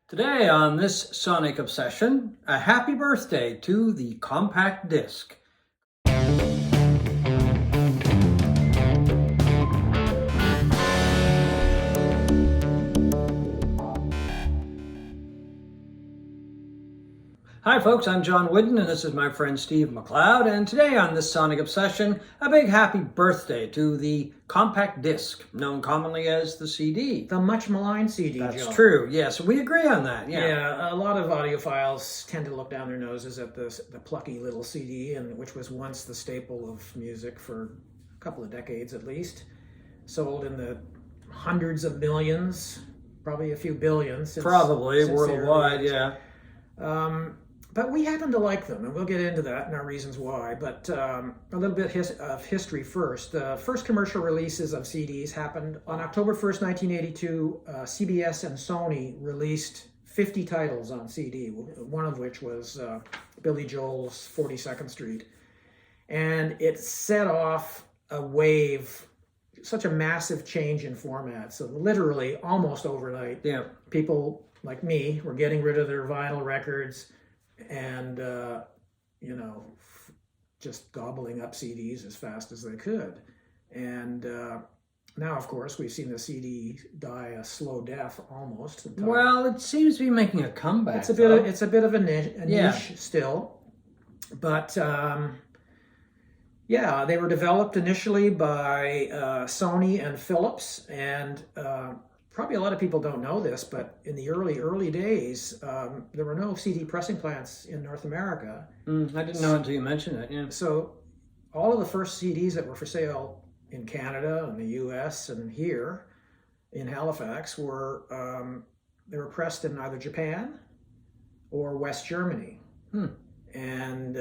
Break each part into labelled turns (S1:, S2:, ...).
S1: Today on this Sonic Obsession, a happy birthday to the compact disc. Hi folks, I'm John Whidden and this is my friend Steve McLeod, and today on this Sonic Obsession, a big happy birthday to the compact disc, known commonly as the CD.
S2: The much-maligned CD,
S1: That's
S2: Joe.
S1: true, yes, we agree on that,
S2: Yeah, a lot of audiophiles tend to look down their noses at the plucky little CD, and which was once the staple of music for a couple of decades at least. Sold in the hundreds of millions, probably a few billion.
S1: Probably, worldwide, yeah.
S2: But we happen to like them, and we'll get into that and our reasons why. But a little bit of history first. The first commercial releases of CDs happened on October 1st, 1982. CBS and Sony released 50 titles on CD, one of which was Billy Joel's 42nd Street. And it set off a wave, such a massive change in format. So literally, almost overnight, people like me were getting rid of their vinyl records and just gobbling up CDs as fast as they could. And now, of course, we've seen the CD die a slow death almost.
S1: Well, it seems to be making a comeback.
S2: It's a bit of a niche still, but they were developed initially by Sony and Philips, and probably a lot of people don't know this, but in the early days, there were no CD pressing plants in North America.
S1: I didn't know until you mentioned it. Yeah.
S2: So all of the first CDs that were for sale in Canada and the U.S. and here in Halifax were they were pressed in either Japan or West Germany, and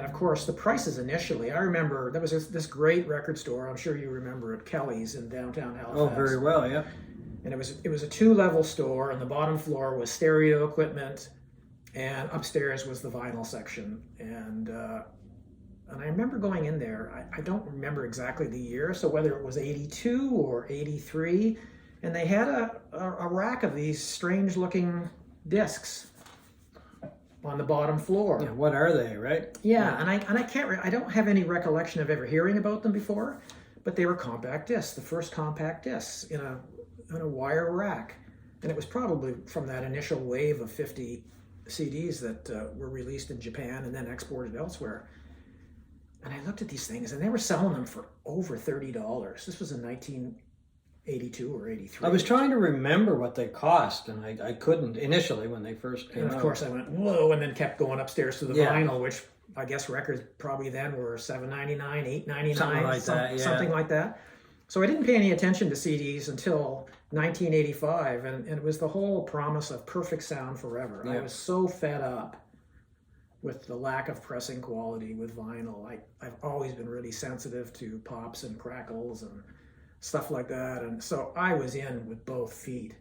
S2: of course, the prices initially, I remember there was this great record store, I'm sure you remember it, Kelly's in downtown Halifax.
S1: Oh, very well, yeah.
S2: And it was a two-level store, and the bottom floor was stereo equipment, and upstairs was the vinyl section. And I remember going in there, I don't remember exactly the year, so whether it was 82 or 83, and they had a rack of these strange-looking discs on the bottom floor.
S1: Yeah, what are they, right?
S2: Yeah, and I don't have any recollection of ever hearing about them before, but they were compact discs, the first compact discs in a wire rack, and it was probably from that initial wave of 50 CDs that were released in Japan and then exported elsewhere. And I looked at these things, and they were selling them for over $30. This was in 1982 or 83.
S1: I was trying to remember what they cost, and I couldn't initially when they first came out.
S2: And of course I went, whoa, and then kept going upstairs to the vinyl, which I guess records probably then were $7.99, $8.99, something like that. So I didn't pay any attention to CDs until 1985, and it was the whole promise of perfect sound forever. I was so fed up with the lack of pressing quality with vinyl. I've always been really sensitive to pops and crackles and stuff like that, and so I was in with both feet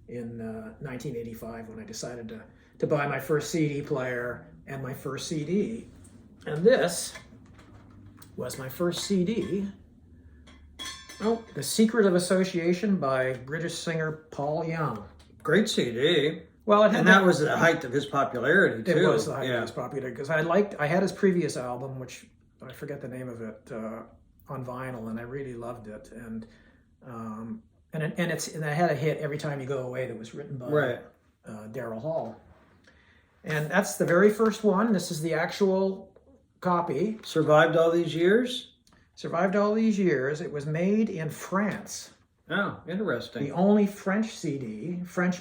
S2: in 1985 when I decided to buy my first CD player and my first CD. And this was my first CD. Oh, The Secret of Association by British singer Paul Young.
S1: Great CD.
S2: Well,
S1: and that was the height of his popularity too.
S2: It was the height of his popularity because I had his previous album, which I forget the name of it, on vinyl, and I really loved it. And I had a hit, Every Time You Go Away, that was written by Daryl Hall. And that's the very first one. This is the actual copy.
S1: Survived all these years?
S2: Survived all these years. It was made in France.
S1: Oh, interesting.
S2: The only French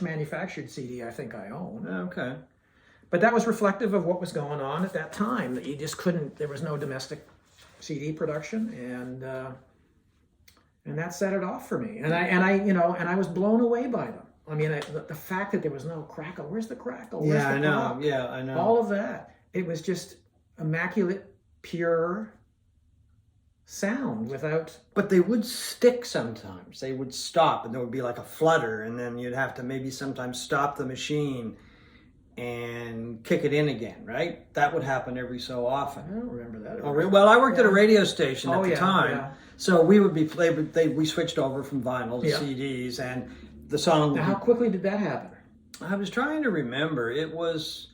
S2: manufactured CD I think I own.
S1: Okay.
S2: But that was reflective of what was going on at that time, that you just couldn't, there was no domestic CD production, and that set it off for me. And I was blown away by them. I mean, the fact that there was no crackle. Where's the crackle? Where's the pop?
S1: Yeah, I know.
S2: All of that. It was just immaculate, pure sound without.
S1: But they would stick sometimes. They would stop, and there would be like a flutter, and then you'd have to maybe sometimes stop the machine and kick it in again, right? That would happen every so often.
S2: I don't remember that.
S1: Oh, well, I worked at a radio station at the time, so we would be we switched over from vinyl to CDs, and the song.
S2: Now, how quickly did that happen?
S1: I was trying to remember. It was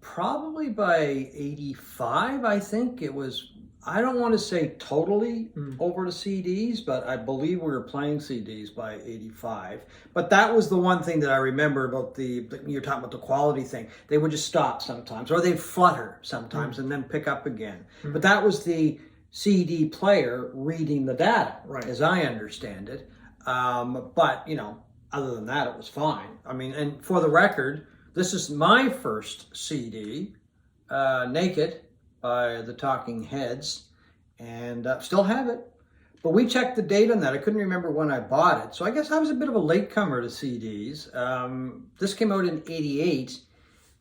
S1: probably by 85, I think. It was, I don't want to say totally over to CDs, but I believe we were playing CDs by 85. But that was the one thing that I remember about you're talking about the quality thing. They would just stop sometimes, or they'd flutter sometimes and then pick up again. But that was the CD player reading the data,
S2: right,
S1: as I understand it. But, other than that, it was fine. I mean, and for the record, this is my first CD, Naked, by the Talking Heads, and still have it. But we checked the date on that. I couldn't remember when I bought it. So I guess I was a bit of a latecomer to CDs. This came out in 88,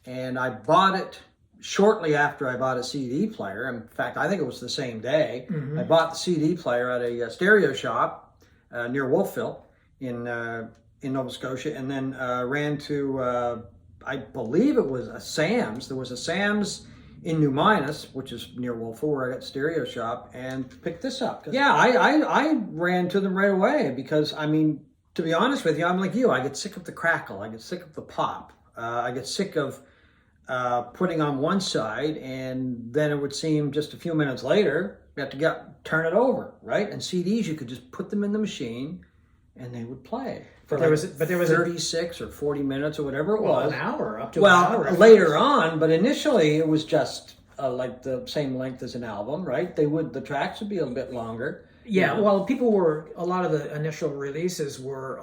S1: and I bought it shortly after I bought a CD player. In fact, I think it was the same day. I bought the CD player at a stereo shop near Wolfville in Nova Scotia, and then ran to, I believe it was a Sam's. There was a Sam's in New Minas, which is near Wolfville, where I got stereo shop, and picked this up. Yeah, I ran to them right away because, I mean, to be honest with you, I'm like you. I get sick of the crackle. I get sick of the pop. I get sick of putting on one side, and then it would seem just a few minutes later, you have to turn it over, right? And CDs, you could just put them in the machine, and they would play for there was 36 or 40 minutes or whatever it was.
S2: An hour, up to an hour.
S1: Later on, but initially it was just like the same length as an album, right? The tracks would be a bit longer.
S2: Yeah, well, a lot of the initial releases were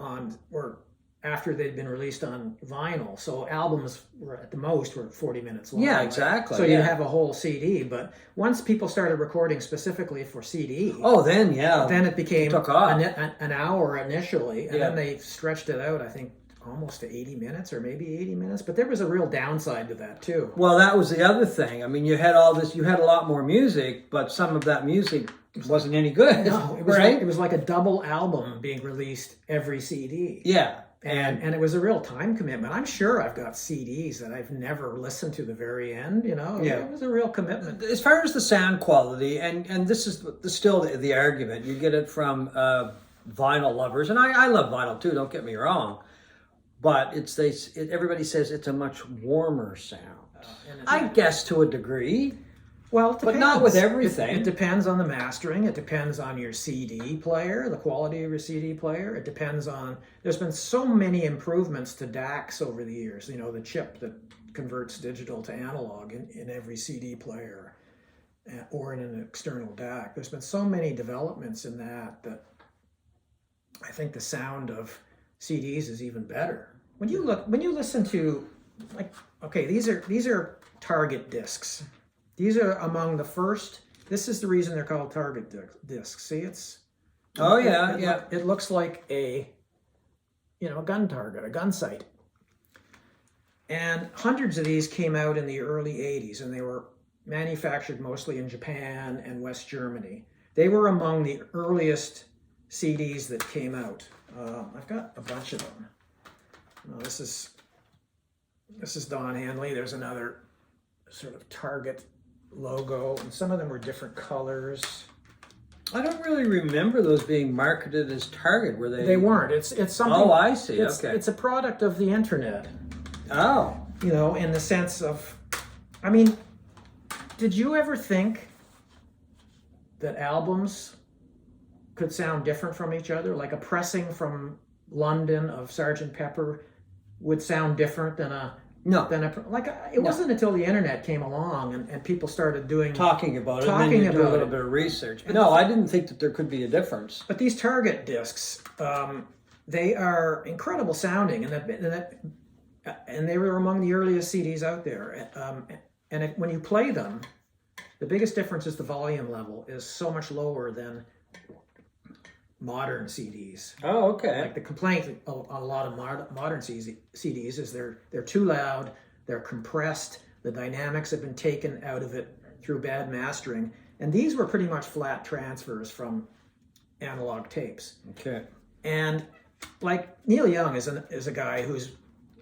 S2: after they'd been released on vinyl. So albums were at the most 40 minutes long.
S1: Yeah, exactly.
S2: So you'd have a whole CD. But once people started recording specifically for CD, then it became an hour initially, and then they stretched it out, I think, almost to 80 minutes or maybe 80 minutes. But there was a real downside to that too.
S1: Well, that was the other thing. I mean, you had all this, you had a lot more music, but some of that music wasn't any good.
S2: No, it was like a double album being released every CD.
S1: Yeah.
S2: And it was a real time commitment. I'm sure I've got CDs that I've never listened to the very end, It was a real commitment.
S1: As far as the sound quality, and this is still the argument, you get it from vinyl lovers, and I love vinyl too, don't get me wrong, but everybody says it's a much warmer sound. I guess to a degree.
S2: Well, it depends.
S1: But not with everything.
S2: It depends on the mastering. It depends on your CD player, the quality of your CD player. It depends on... There's been so many improvements to DACs over the years. The chip that converts digital to analog in every CD player or in an external DAC. There's been so many developments in that I think the sound of CDs is even better. When you listen to, these are Target discs. These are among the first. This is the reason they're called Target discs. See, it's.
S1: Oh yeah.
S2: It looks like a gun target, a gun sight. And hundreds of these came out in the early '80s, and they were manufactured mostly in Japan and West Germany. They were among the earliest CDs that came out. I've got a bunch of them. This is Don Henley. There's another sort of Target logo, and some of them were different colors.
S1: I don't really remember those being marketed as Target. Were they?
S2: They weren't. It's something.
S1: Oh, I see.
S2: Okay. It's a product of the internet.
S1: Oh.
S2: In the sense of, I mean, did you ever think that albums could sound different from each other? Like a pressing from London of Sgt. Pepper would sound different than a...
S1: No.
S2: It wasn't until the internet came along and people started talking about it,
S1: and then you do a little bit of research. But no, I didn't think that there could be a difference.
S2: But these Target discs, they are incredible sounding, and they were among the earliest CDs out there. When you play them, the biggest difference is the volume level is so much lower than modern CDs.
S1: Oh, okay.
S2: Like the complaint on a lot of modern CDs is they're too loud, they're compressed, the dynamics have been taken out of it through bad mastering, and these were pretty much flat transfers from analog tapes.
S1: Okay.
S2: And like Neil Young is a guy who's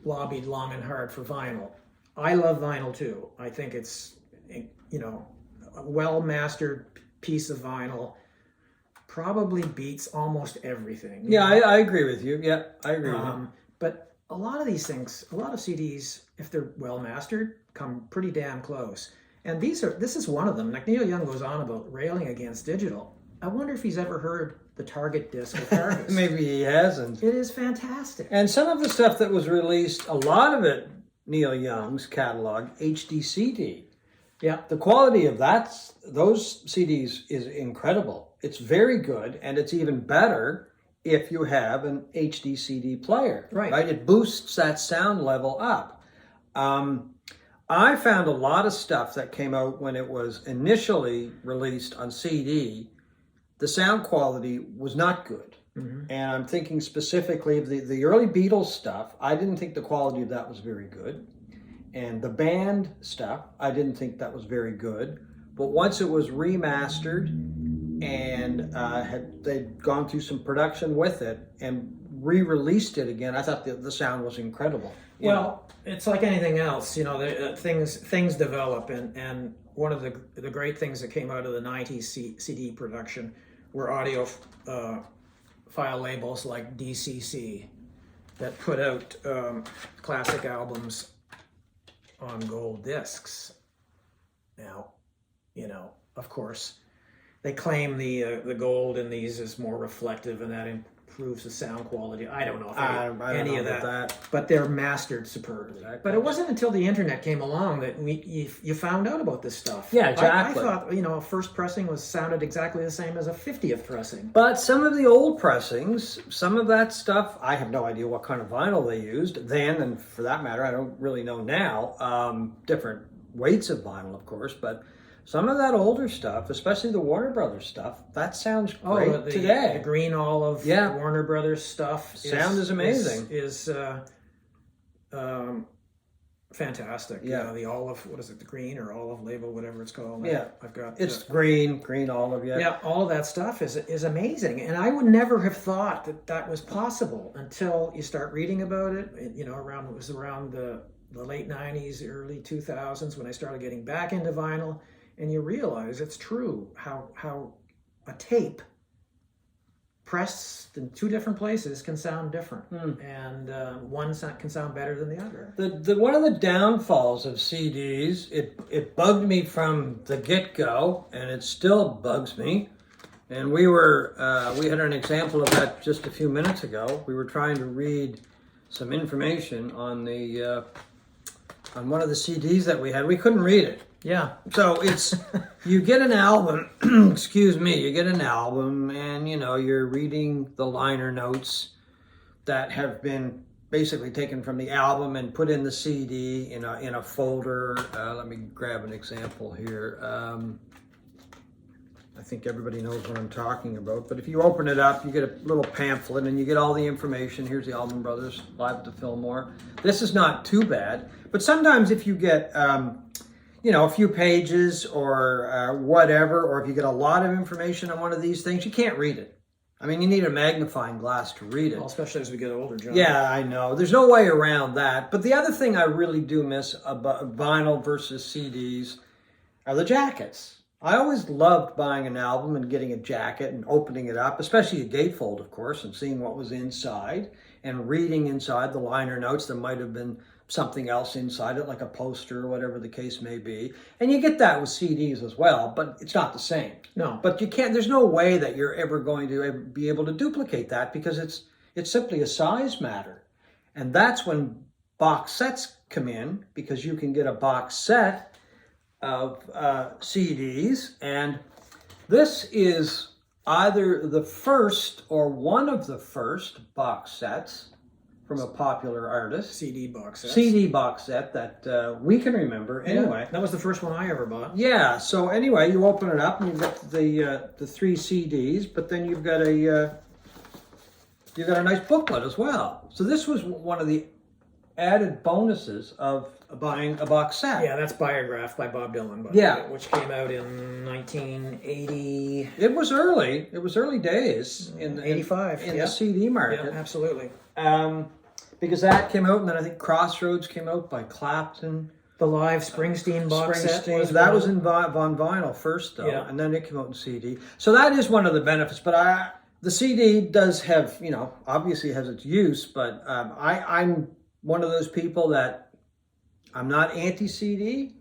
S2: lobbied long and hard for vinyl. I love vinyl too. I think it's a well mastered piece of vinyl probably beats almost everything.
S1: Yeah, I agree with you. Yeah, I agree with you.
S2: But a lot of these things, a lot of CDs, if they're well mastered, come pretty damn close. And this is one of them. Like Neil Young goes on about railing against digital. I wonder if he's ever heard the Target disc of Harvest.
S1: Maybe he hasn't.
S2: It is fantastic.
S1: And some of the stuff that was released, a lot of it, Neil Young's catalog, HD CD.
S2: Yeah.
S1: The quality of those CDs is incredible. It's very good, and it's even better if you have an HD CD player.
S2: Right.
S1: It boosts that sound level up. I found a lot of stuff that came out when it was initially released on CD. The sound quality was not good. Mm-hmm. And I'm thinking specifically of the early Beatles stuff. I didn't think the quality of that was very good. And the band stuff, I didn't think that was very good. But once it was remastered and they'd gone through some production with it and re-released it again, I thought the sound was incredible.
S2: Well, it's like anything else, things develop, and one of the great things that came out of the 90s CD production were audiophile labels like DCC that put out classic albums on gold discs. Now, of course, they claim the gold in these is more reflective and that improves the sound quality. I don't know if any of that, but they're mastered superbly. But it wasn't until the internet came along that you found out about this stuff.
S1: Yeah, exactly.
S2: I thought, a first pressing sounded exactly the same as a 50th pressing.
S1: But some of the old pressings, some of that stuff, I have no idea what kind of vinyl they used then, and for that matter, I don't really know now. Different weights of vinyl, of course, but some of that older stuff, especially the Warner Brothers stuff, that sounds great today.
S2: The green olive Warner Brothers stuff.
S1: Sound is amazing.
S2: Is fantastic.
S1: Yeah.
S2: The olive, what is it, the green or olive label, whatever it's called.
S1: Yeah.
S2: I've got
S1: it's green olive, yeah.
S2: Yeah, all of that stuff is amazing. And I would never have thought that was possible until you start reading about it. It was around the late 90s, early 2000s when I started getting back into vinyl. And you realize it's true how a tape pressed in two different places can sound different, and one can sound better than the other.
S1: The one of the downfalls of CDs, it bugged me from the get-go, and it still bugs me. And we had an example of that just a few minutes ago. We were trying to read some information on on one of the CDs that we had. We couldn't read it.
S2: Yeah.
S1: So you get an album, you get an album and, you're reading the liner notes that have been basically taken from the album and put in the CD in a folder. Let me grab an example here. I think everybody knows what I'm talking about, but if you open it up, you get a little pamphlet and you get all the information. Here's the Allman Brothers Live at the Fillmore. This is not too bad, but sometimes if you get a few pages or whatever, or if you get a lot of information on one of these things, you can't read it. I mean, you need a magnifying glass to read it.
S2: Well, especially as we get older, John.
S1: Yeah, I know. There's no way around that. But the other thing I really do miss about vinyl versus CDs are the jackets. I always loved buying an album and getting a jacket and opening it up, especially a gatefold, of course, and seeing what was inside and reading inside the liner notes. There might have been something else inside it, like a poster or whatever the case may be. And you get that with CDs as well, but it's not the same.
S2: No.
S1: But you can't, there's no way that you're ever going to be able to duplicate that because it's simply a size matter. And that's when box sets come in, because you can get a box set of CDs. And this is either the first or one of the first box sets from a popular artist.
S2: CD box set
S1: that we can remember anyway.
S2: Yeah, that was the first one I ever bought.
S1: Yeah, so anyway, you open it up and you've got the three CDs, but then you've got a nice booklet as well. So this was one of the added bonuses of buying a box set.
S2: Yeah, that's Biograph by Bob Dylan, which came out in 1980.
S1: It was early. It was early days in
S2: 85
S1: in the CD market.
S2: Yeah, absolutely.
S1: Because that came out, and then I think Crossroads came out by Clapton.
S2: The live Springsteen box set was
S1: that was in on vinyl first though, and then it came out in CD. So that is one of the benefits. But the CD does have, obviously has its use. But I'm one of those people that I'm not anti-CD,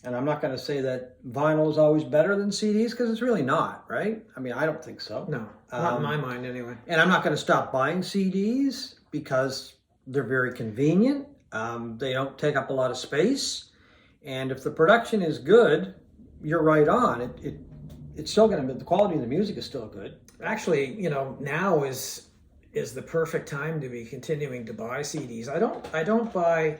S1: and I'm not going to say that vinyl is always better than CDs because it's really not, right? I mean, I don't think so.
S2: No, not in my mind anyway.
S1: And I'm not going to stop buying CDs because they're very convenient. They don't take up a lot of space, and if the production is good, you're right on. It's still going to be, the quality of the music is still good.
S2: Actually, now is the perfect time to be continuing to buy CDs. I don't buy.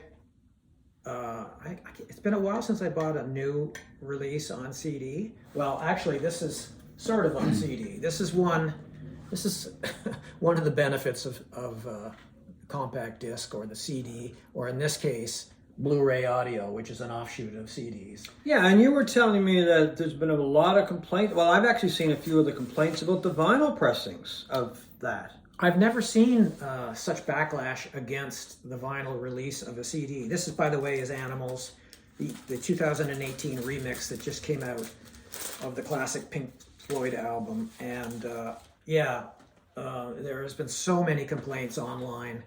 S2: It's been a while since I bought a new release on CD. Well, actually, this is sort of on CD. This is one of the benefits of compact disc or the CD, or in this case, Blu-ray audio, which is an offshoot of CDs.
S1: Yeah, and you were telling me that there's been a lot of complaints. Well, I've actually seen a few of the complaints about the vinyl pressings of that.
S2: I've never seen such backlash against the vinyl release of a CD. This is, by the way, is Animals, the 2018 remix that just came out of the classic Pink Floyd album. And there has been so many complaints online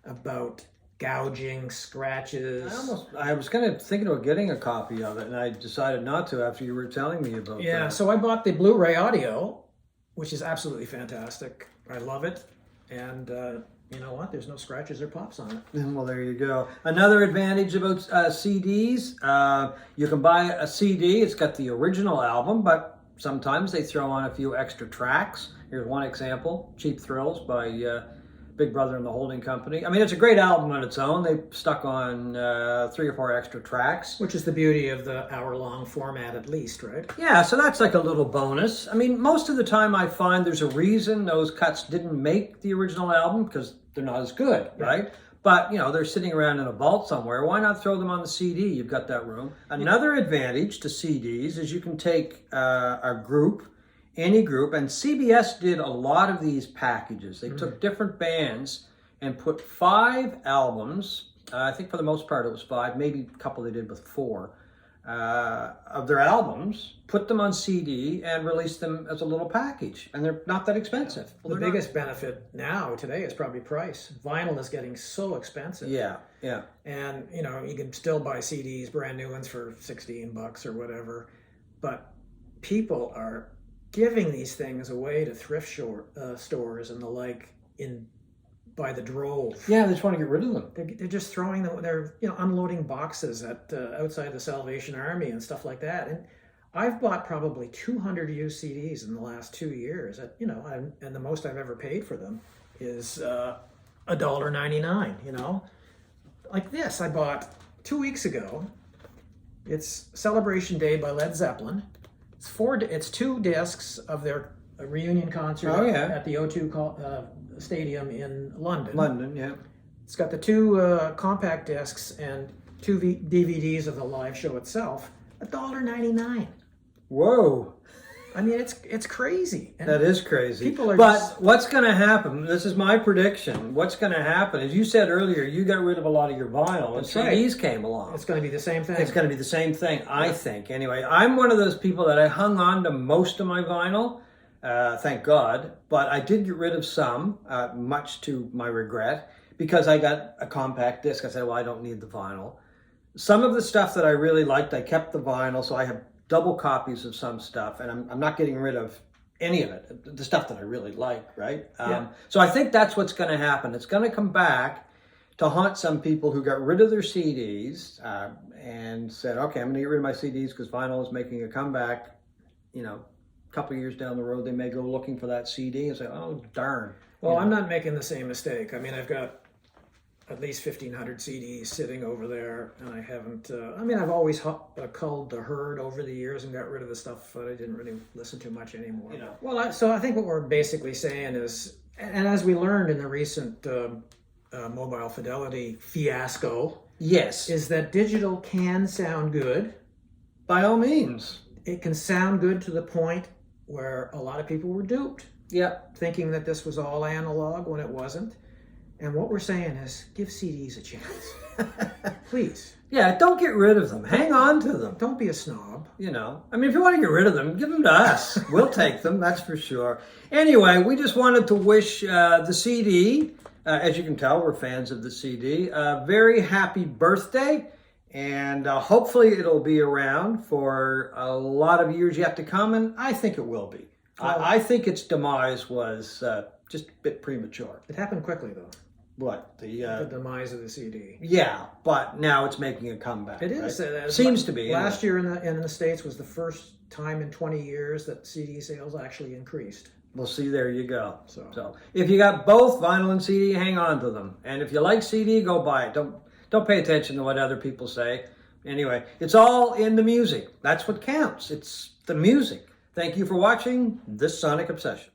S2: about gouging, scratches.
S1: I was kind of thinking about getting a copy of it, and I decided not to after you were telling me about that.
S2: Yeah, so I bought the Blu-ray audio, which is absolutely fantastic. I love it. And you know what? There's no scratches or pops on it.
S1: Well, there you go. Another advantage about CDs, you can buy a CD. It's got the original album, but sometimes they throw on a few extra tracks. Here's one example, Cheap Thrills by Big Brother and the Holding Company. I mean, it's a great album on its own. They stuck on 3 or 4 extra tracks.
S2: Which is the beauty of the hour-long format, at least, right?
S1: Yeah, so that's like a little bonus. I mean, most of the time I find there's a reason those cuts didn't make the original album, because they're not as good, right? But, they're sitting around in a vault somewhere. Why not throw them on the CD? You've got that room. Another advantage to CDs is you can take a group, any group, and CBS did a lot of these packages. They took different bands and put 5 albums, I think for the most part it was 5, maybe a couple they did with 4, of their albums, put them on CD and released them as a little package. And they're not that expensive.
S2: Well, the biggest benefit today is probably price. Vinyl is getting so expensive.
S1: Yeah.
S2: And, you can still buy CDs, brand new ones for $16 or whatever. But people are giving these things away to thrift stores and the like by the drove.
S1: Yeah, they just want to get rid of them.
S2: They're just throwing them. They're unloading boxes at outside the Salvation Army and stuff like that. And I've bought probably 200 used CDs in the last 2 years. And the most I've ever paid for them is $1.99. Like this, I bought 2 weeks ago. It's Celebration Day by Led Zeppelin. It's 2 discs of their reunion concert at the O2 Stadium in London.
S1: London, yeah.
S2: It's got the 2 compact discs and 2 DVDs of the live show itself. $1.99.
S1: Whoa.
S2: I mean, it's crazy. And
S1: that is crazy.
S2: People are
S1: what's going to happen, this is my prediction, what's going to happen, as you said earlier, you got rid of a lot of your vinyl and CDs came along.
S2: It's going to be the same thing.
S1: It's going to be the same thing, I think. Anyway, I'm one of those people that I hung on to most of my vinyl, thank God, but I did get rid of some, much to my regret, because I got a compact disc. I said, well, I don't need the vinyl. Some of the stuff that I really liked, I kept the vinyl, so I have double copies of some stuff, and I'm not getting rid of any of it, the stuff that I really like, right? So I think that's what's going to happen. It's going to come back to haunt some people who got rid of their CDs and said, okay, I'm going to get rid of my CDs because vinyl is making a comeback. A couple of years down the road, they may go looking for that CD and say, oh, darn.
S2: Well, I'm not making the same mistake. I mean, I've got at least 1,500 CDs sitting over there, and I haven't. I've always culled the herd over the years and got rid of the stuff that I didn't really listen to much anymore. Well, so I think what we're basically saying is, and as we learned in the recent mobile fidelity fiasco, is that digital can sound good.
S1: By all means,
S2: it can sound good to the point where a lot of people were duped. Thinking that this was all analog when it wasn't. And what we're saying is, give CDs a chance. Please.
S1: Yeah, don't get rid of them. Hang on to them.
S2: Don't be a snob.
S1: You know, I mean, if you want to get rid of them, give them to us. We'll take them, that's for sure. Anyway, we just wanted to wish the CD, as you can tell, we're fans of the CD, a very happy birthday. And hopefully it'll be around for a lot of years yet to come, and I think it will be. I think its demise was just a bit premature.
S2: It happened quickly, though.
S1: What?
S2: The demise of the CD.
S1: Yeah, but now it's making a comeback.
S2: It is.
S1: Right? Seems to be.
S2: Last year in the States was the first time in 20 years that CD sales actually increased.
S1: Well, see, there you go.
S2: So
S1: if you got both vinyl and CD, hang on to them. And if you like CD, go buy it. Don't pay attention to what other people say. Anyway, it's all in the music. That's what counts. It's the music. Thank you for watching this Sonic Obsession.